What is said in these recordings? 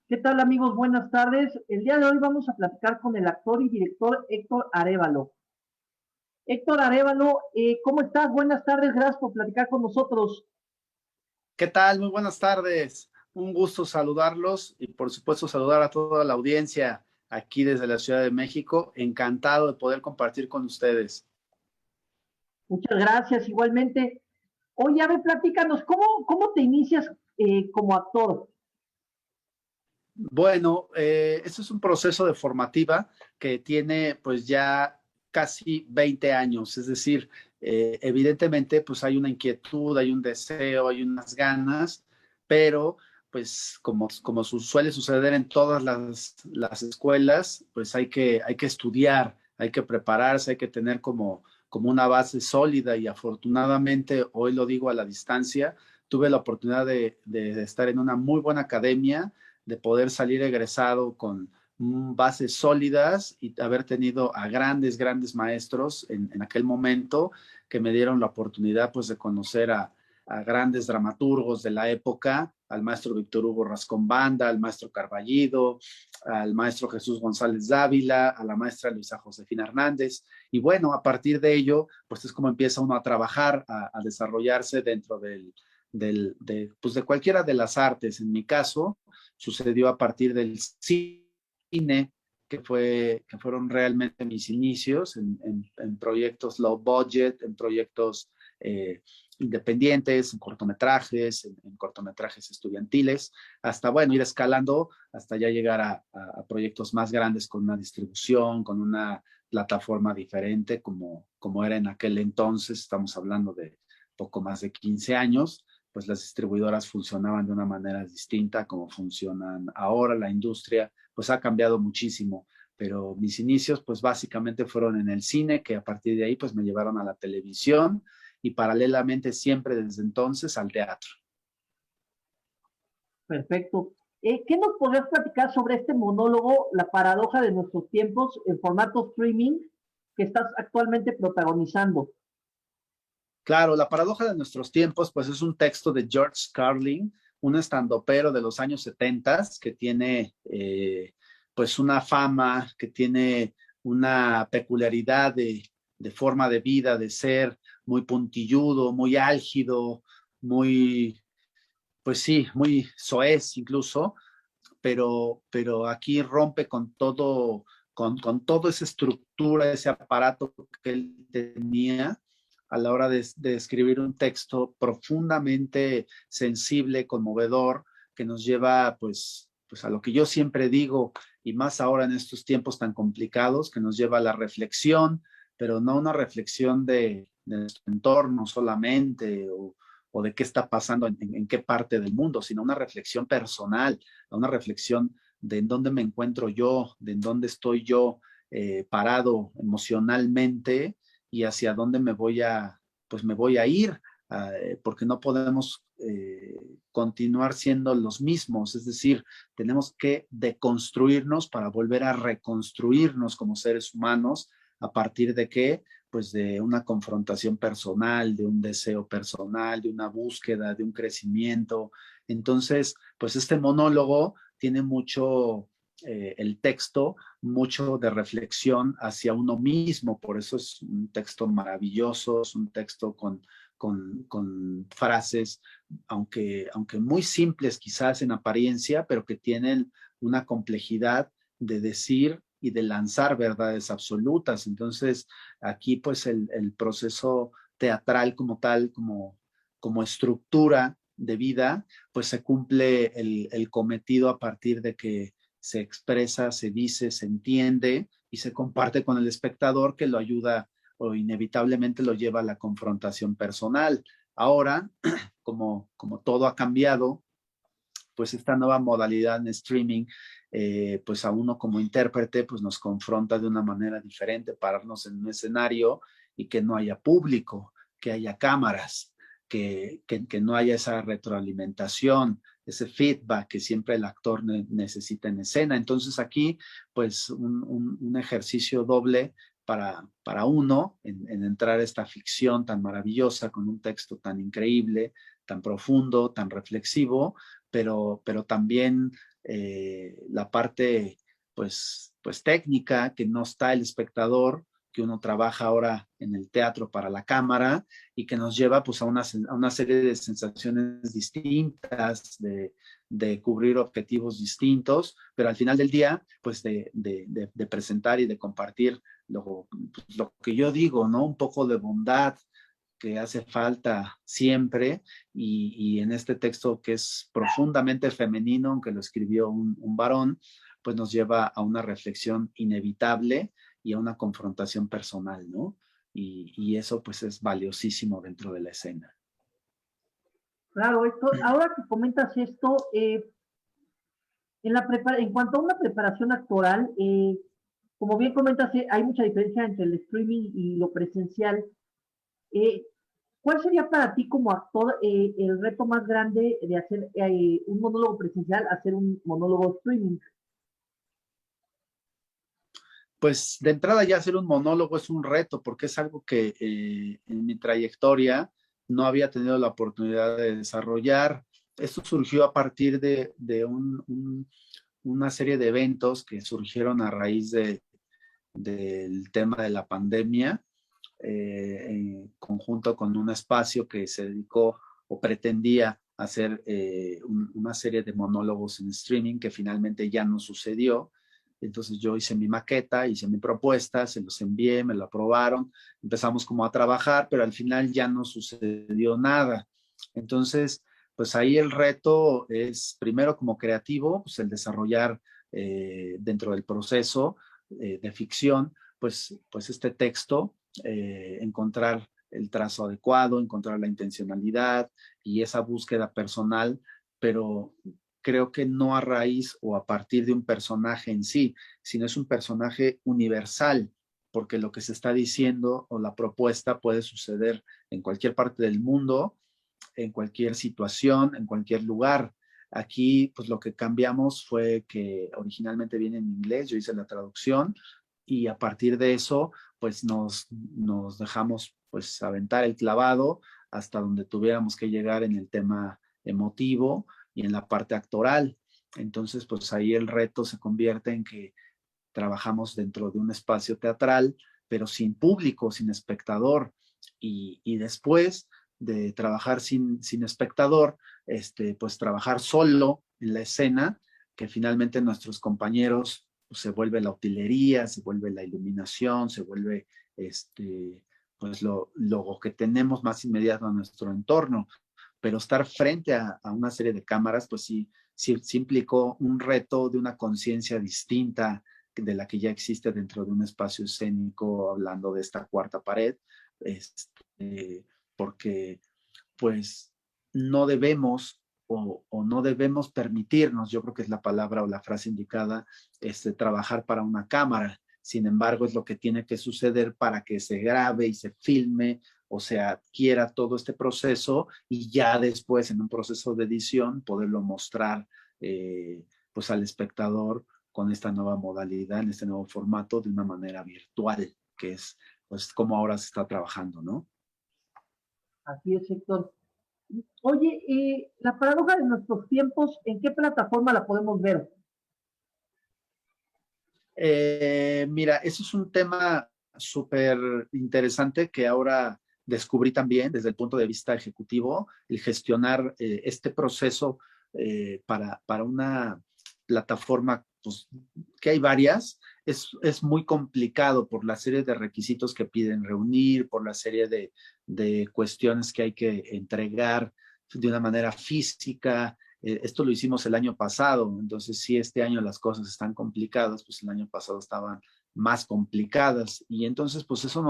¿Qué tal, amigos? Buenas tardes. El día de hoy vamos a platicar con el actor y director Héctor Arévalo. Héctor Arévalo, ¿cómo estás? Buenas tardes, gracias por platicar con nosotros. ¿Qué tal? Muy buenas tardes. Un gusto saludarlos y por supuesto saludar a toda la audiencia aquí desde la Ciudad de México. Encantado de poder compartir con ustedes. Muchas gracias, igualmente. Oye, a ver, platícanos, ¿cómo te inicias como actor? Bueno, este es un proceso de formativa que tiene pues ya casi 20 años, es decir, evidentemente pues hay una inquietud, hay un deseo, hay unas ganas, pero pues como suele suceder en todas las escuelas, pues hay que estudiar, hay que prepararse, hay que tener como una base sólida y afortunadamente, hoy lo digo a la distancia, tuve la oportunidad de estar en una muy buena academia, de poder salir egresado con bases sólidas y haber tenido a grandes maestros en aquel momento que me dieron la oportunidad pues de conocer a grandes dramaturgos de la época, al maestro Víctor Hugo Rascón Banda, al maestro Carballido, al maestro Jesús González Dávila, a la maestra Luisa Josefina Hernández. Y bueno, a partir de ello, pues es como empieza uno a trabajar, a desarrollarse dentro pues de cualquiera de las artes. En mi caso, sucedió a partir del cine, que fueron realmente mis inicios en proyectos low budget, en proyectos independientes, en cortometrajes, en cortometrajes estudiantiles, hasta, bueno, ir escalando hasta ya llegar a proyectos más grandes con una distribución, con una plataforma diferente, como era en aquel entonces, estamos hablando de poco más de 15 años, pues las distribuidoras funcionaban de una manera distinta como funcionan ahora. La industria pues ha cambiado muchísimo, pero mis inicios pues básicamente fueron en el cine, que a partir de ahí pues me llevaron a la televisión y paralelamente siempre desde entonces al teatro. Perfecto. ¿Qué nos podrías platicar sobre este monólogo, La paradoja de nuestros tiempos, en formato streaming, que estás actualmente protagonizando? Claro, La paradoja de nuestros tiempos pues es un texto de George Carlin, un estandopero de los años 70 que tiene pues una fama, que tiene una peculiaridad de forma de vida, de ser muy puntilludo, muy álgido, muy, pues sí, muy soez incluso, pero aquí rompe con todo, con toda esa estructura, ese aparato que él tenía a la hora de escribir un texto profundamente sensible, conmovedor, que nos lleva pues a lo que yo siempre digo, y más ahora en estos tiempos tan complicados, que nos lleva a la reflexión, pero no una reflexión de nuestro entorno solamente o de qué está pasando en qué parte del mundo, sino una reflexión personal, a una reflexión de en dónde me encuentro yo, de en dónde estoy yo parado emocionalmente y hacia dónde pues me voy a ir, porque no podemos continuar siendo los mismos, es decir, tenemos que deconstruirnos para volver a reconstruirnos como seres humanos a partir de qué, pues de una confrontación personal, de un deseo personal, de una búsqueda, de un crecimiento. Entonces, pues este monólogo tiene mucho, el texto, mucho de reflexión hacia uno mismo, por eso es un texto maravilloso, es un texto con frases, aunque muy simples quizás en apariencia, pero que tienen una complejidad de decir y de lanzar verdades absolutas. Entonces, aquí pues el proceso teatral como tal, como estructura de vida, pues se cumple el cometido a partir de que se expresa, se dice, se entiende y se comparte con el espectador que lo ayuda o inevitablemente lo lleva a la confrontación personal. Ahora, como todo ha cambiado, pues esta nueva modalidad en streaming, pues a uno como intérprete, pues nos confronta de una manera diferente, pararnos en un escenario y que no haya público, que haya cámaras, que no haya esa retroalimentación, ese feedback que siempre el actor necesita en escena. Entonces aquí, pues un ejercicio doble para uno en entrar a esta ficción tan maravillosa, con un texto tan increíble, tan profundo, tan reflexivo, pero también la parte pues técnica, que no está el espectador, que uno trabaja ahora en el teatro para la cámara y que nos lleva pues a una serie de sensaciones distintas, de cubrir objetivos distintos, pero al final del día, pues de presentar y de compartir pues, lo que yo digo, ¿no? Un poco de bondad que hace falta siempre y en este texto que es profundamente femenino, aunque lo escribió un varón, pues nos lleva a una reflexión inevitable y a una confrontación personal, ¿no? Y eso pues es valiosísimo dentro de la escena. Claro, ahora que comentas esto, en cuanto a una preparación actoral, como bien comentas, hay mucha diferencia entre el streaming y lo presencial. Eh, ¿Cuál sería para ti como actor el reto más grande de hacer un monólogo presencial, hacer un monólogo streaming? Pues de entrada ya hacer un monólogo es un reto porque es algo que en mi trayectoria no había tenido la oportunidad de desarrollar. Esto surgió a partir de una serie de eventos que surgieron a raíz del tema de la pandemia, en conjunto con un espacio que se dedicó o pretendía hacer una serie de monólogos en streaming que finalmente ya no sucedió. Entonces yo hice mi maqueta, hice mi propuesta, se los envié, me lo aprobaron, empezamos como a trabajar, pero al final ya no sucedió nada. Entonces, pues ahí el reto es primero como creativo, pues el desarrollar dentro del proceso de ficción, pues este texto, encontrar el trazo adecuado, encontrar la intencionalidad y esa búsqueda personal, pero creo que no a raíz o a partir de un personaje en sí, sino es un personaje universal, porque lo que se está diciendo o la propuesta puede suceder en cualquier parte del mundo, en cualquier situación, en cualquier lugar. Aquí, pues lo que cambiamos fue que originalmente viene en inglés, yo hice la traducción y a partir de eso, pues nos dejamos pues aventar el clavado hasta donde tuviéramos que llegar en el tema emotivo y en la parte actoral. Entonces, pues ahí el reto se convierte en que trabajamos dentro de un espacio teatral, pero sin público, sin espectador. Y después de trabajar sin espectador, pues trabajar solo en la escena, que finalmente nuestros compañeros pues, se vuelve la utilería, se vuelve la iluminación, se vuelve pues lo que tenemos más inmediato a nuestro entorno. Pero estar frente a una serie de cámaras, pues sí implicó un reto de una conciencia distinta de la que ya existe dentro de un espacio escénico, hablando de esta cuarta pared, porque pues no debemos o no debemos permitirnos, yo creo que es la palabra o la frase indicada, trabajar para una cámara. Sin embargo, es lo que tiene que suceder para que se grabe y se filme o se adquiera todo este proceso y ya después en un proceso de edición poderlo mostrar pues al espectador con esta nueva modalidad, en este nuevo formato de una manera virtual, que es pues como ahora se está trabajando, ¿no? Así es, Héctor. Oye, la paradoja de nuestros tiempos, ¿en qué plataforma la podemos ver? Mira, eso es un tema súper interesante que ahora descubrí también desde el punto de vista ejecutivo, el gestionar este proceso para una plataforma, pues, que hay varias, es muy complicado por la serie de requisitos que piden reunir, por la serie de cuestiones que hay que entregar de una manera física. Esto lo hicimos el año pasado, entonces si este año las cosas están complicadas, pues el año pasado estaban más complicadas y entonces pues eso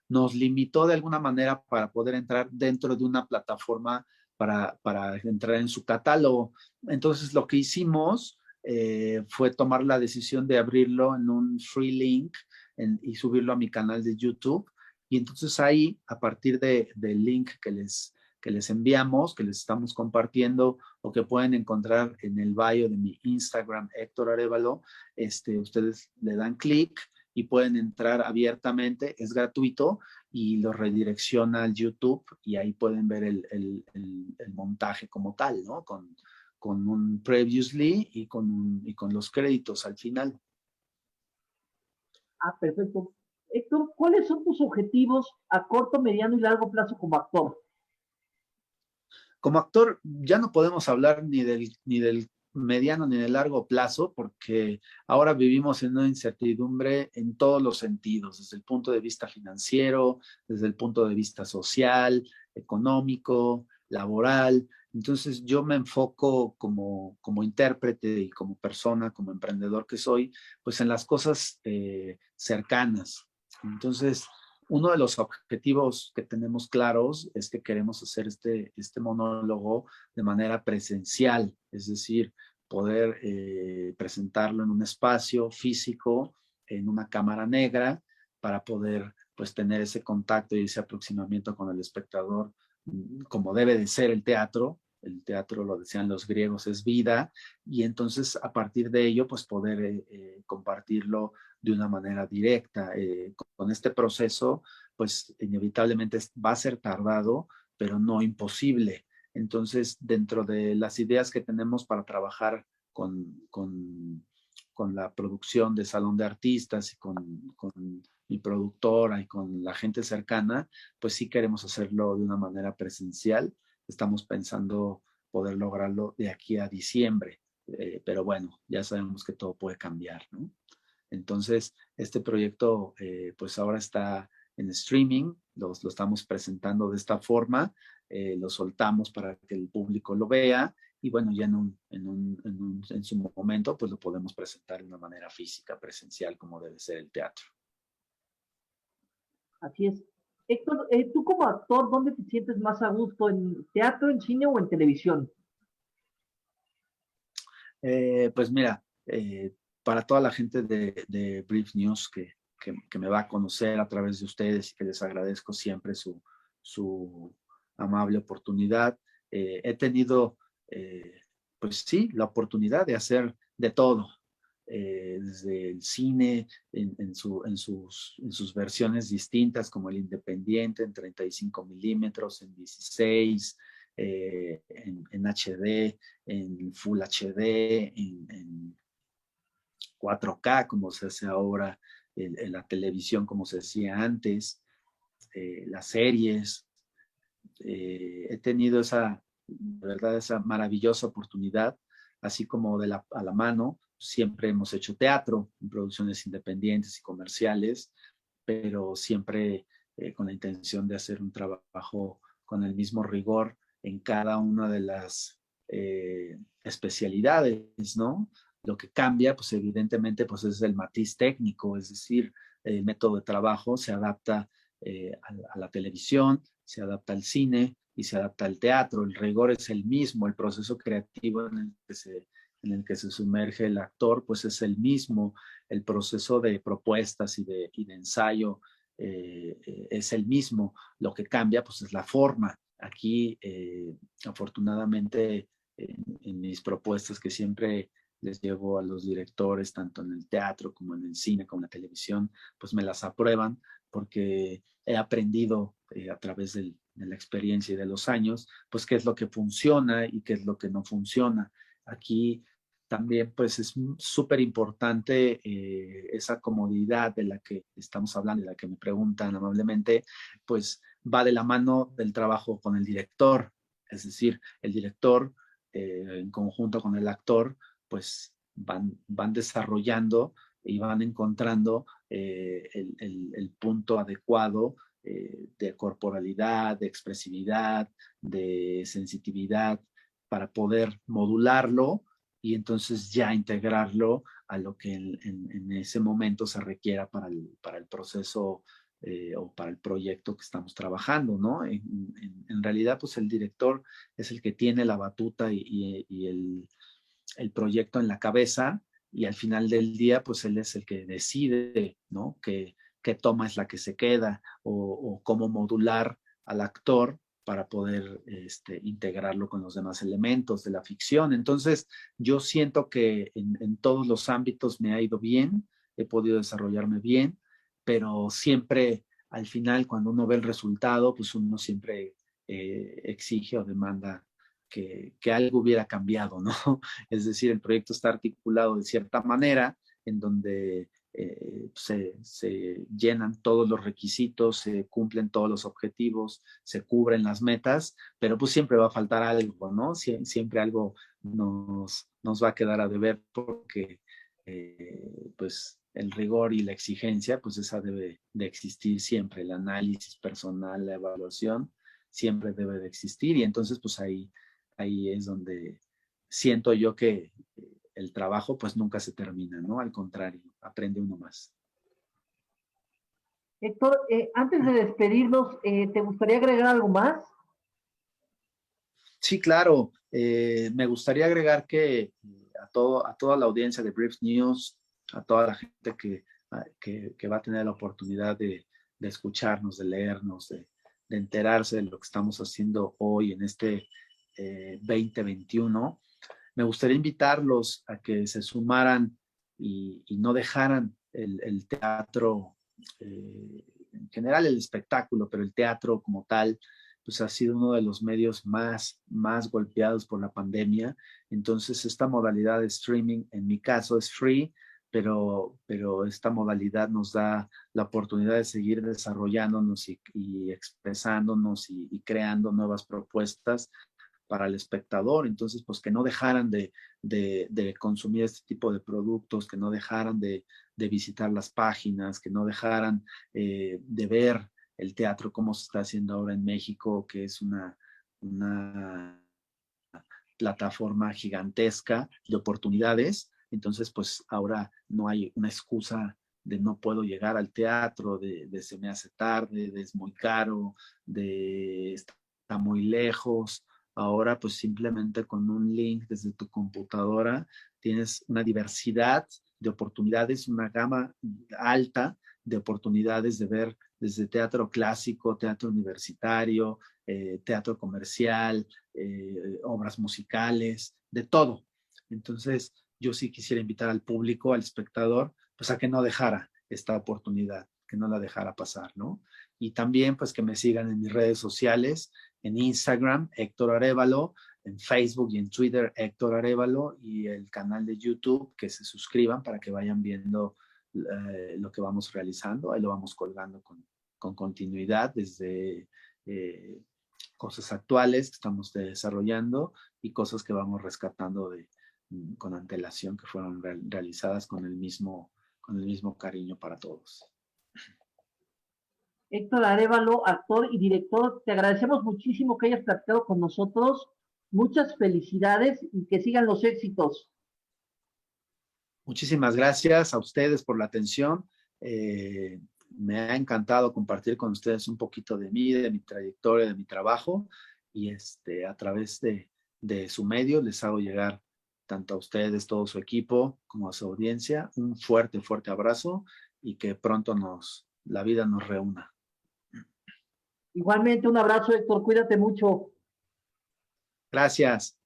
nos limitó de alguna manera para poder entrar dentro de una plataforma para entrar en su catálogo. Entonces lo que hicimos fue tomar la decisión de abrirlo en un free link y subirlo a mi canal de YouTube. Y entonces ahí, a partir del link que les enviamos, que les estamos compartiendo o que pueden encontrar en el bio de mi Instagram, Héctor Arévalo, ustedes le dan clic y pueden entrar abiertamente, es gratuito y lo redirecciona al YouTube y ahí pueden ver el montaje como tal, ¿no? con un previously y con los créditos al final. Ah, perfecto. Héctor, ¿cuáles son tus objetivos a corto, mediano y largo plazo como actor? Como actor ya no podemos hablar ni del mediano ni del largo plazo, porque ahora vivimos en una incertidumbre en todos los sentidos, desde el punto de vista financiero, desde el punto de vista social, económico, laboral. Entonces yo me enfoco como intérprete y como persona, como emprendedor que soy, pues en las cosas cercanas. Entonces, uno de los objetivos que tenemos claros es que queremos hacer este monólogo de manera presencial, es decir, poder presentarlo en un espacio físico, en una cámara negra, para poder pues tener ese contacto y ese aproximamiento con el espectador, como debe de ser el teatro. El teatro, lo decían los griegos, es vida, y entonces a partir de ello, pues poder compartirlo de una manera directa. Con este proceso, pues inevitablemente va a ser tardado, pero no imposible. Entonces, dentro de las ideas que tenemos para trabajar con la producción de Salón de Artistas y con mi productora y con la gente cercana, pues sí queremos hacerlo de una manera presencial. Estamos pensando poder lograrlo de aquí a diciembre, pero bueno, ya sabemos que todo puede cambiar, ¿no? Entonces, este proyecto pues ahora está en streaming, lo estamos presentando de esta forma, lo soltamos para que el público lo vea y bueno, ya en su momento pues lo podemos presentar de una manera física, presencial, como debe ser el teatro. Así es. Héctor, tú como actor, ¿dónde te sientes más a gusto? ¿En teatro, en cine o en televisión? Pues mira, para toda la gente de Brief News que me va a conocer a través de ustedes y que les agradezco siempre su amable oportunidad, he tenido, pues sí, la oportunidad de hacer de todo, desde el cine en sus versiones distintas, como el independiente en 35 milímetros, en 16, en HD, en Full HD, en 4K, como se hace ahora, en la televisión, como se hacía antes, las series. He tenido de verdad, esa maravillosa oportunidad, así como a la mano. Siempre hemos hecho teatro en producciones independientes y comerciales, pero siempre con la intención de hacer un trabajo con el mismo rigor en cada una de las especialidades, ¿no? Lo que cambia, pues evidentemente, pues es el matiz técnico, es decir, el método de trabajo se adapta a la televisión, se adapta al cine y se adapta al teatro. El rigor es el mismo, el proceso creativo en el que se sumerge el actor, pues es el mismo, el proceso de propuestas y de ensayo es el mismo. Lo que cambia, pues es la forma. Aquí, afortunadamente, en mis propuestas que siempre les llevo a los directores, tanto en el teatro como en el cine, como en la televisión, pues me las aprueban porque he aprendido a través de la experiencia y de los años, pues qué es lo que funciona y qué es lo que no funciona. Aquí también pues es súper importante esa comodidad de la que estamos hablando, de la que me preguntan amablemente, pues va de la mano del trabajo con el director, es decir, el director en conjunto con el actor, pues van desarrollando y van encontrando el punto adecuado de corporalidad, de expresividad, de sensitividad, para poder modularlo y entonces ya integrarlo a lo que en ese momento se requiera para el proceso o para el proyecto que estamos trabajando, ¿no? En realidad, pues el director es el que tiene la batuta y el proyecto en la cabeza y al final del día, pues él es el que decide, ¿no? Qué toma es la que se queda o cómo modular al actor para poder integrarlo con los demás elementos de la ficción. Entonces, yo siento que en todos los ámbitos me ha ido bien, he podido desarrollarme bien, pero siempre al final, cuando uno ve el resultado, pues uno siempre exige o demanda que algo hubiera cambiado, ¿no? Es decir, el proyecto está articulado de cierta manera en donde se llenan todos los requisitos, se cumplen todos los objetivos, se cubren las metas, pero pues siempre va a faltar algo, ¿no? Siempre algo nos va a quedar a deber porque pues el rigor y la exigencia, pues esa debe de existir siempre, el análisis personal, la evaluación, siempre debe de existir y entonces pues ahí es donde siento yo que el trabajo pues nunca se termina, ¿no? Al contrario, aprende uno más. Héctor, antes de despedirnos, ¿te gustaría agregar algo más? Sí, claro. Me gustaría agregar que a toda la audiencia de Brief News, a toda la gente que va a tener la oportunidad de escucharnos, de leernos, de enterarse de lo que estamos haciendo hoy en este 2021, me gustaría invitarlos a que se sumaran y no dejaran el teatro, en general el espectáculo, pero el teatro como tal, pues ha sido uno de los medios más golpeados por la pandemia. Entonces, esta modalidad de streaming, en mi caso, es free, pero esta modalidad nos da la oportunidad de seguir desarrollándonos y expresándonos y creando nuevas propuestas para el espectador. Entonces, pues que no dejaran de consumir este tipo de productos, que no dejaran de visitar las páginas, que no dejaran de ver el teatro como se está haciendo ahora en México, que es una plataforma gigantesca de oportunidades. Entonces, pues ahora no hay una excusa de no puedo llegar al teatro, de se me hace tarde, de es muy caro, de está muy lejos. Ahora, pues simplemente con un link desde tu computadora tienes una diversidad de oportunidades, una gama alta de oportunidades de ver desde teatro clásico, teatro universitario, teatro comercial, obras musicales, de todo. Entonces, yo sí quisiera invitar al público, al espectador, pues a que no dejara esta oportunidad, que no la dejara pasar, ¿no? Y también, pues que me sigan en mis redes sociales, en Instagram, Héctor Arévalo, en Facebook y en Twitter, Héctor Arévalo, y el canal de YouTube, que se suscriban para que vayan viendo lo que vamos realizando. Ahí lo vamos colgando con continuidad desde cosas actuales que estamos desarrollando y cosas que vamos rescatando con antelación que fueron realizadas con el mismo cariño para todos. Héctor Arévalo, actor y director, te agradecemos muchísimo que hayas platicado con nosotros. Muchas felicidades y que sigan los éxitos. Muchísimas gracias a ustedes por la atención. Me ha encantado compartir con ustedes un poquito de mí, de mi trayectoria, de mi trabajo y a través de su medio les hago llegar tanto a ustedes, todo su equipo, como a su audiencia, un fuerte, fuerte abrazo y que pronto la vida nos reúna. Igualmente, un abrazo, Héctor, cuídate mucho. Gracias.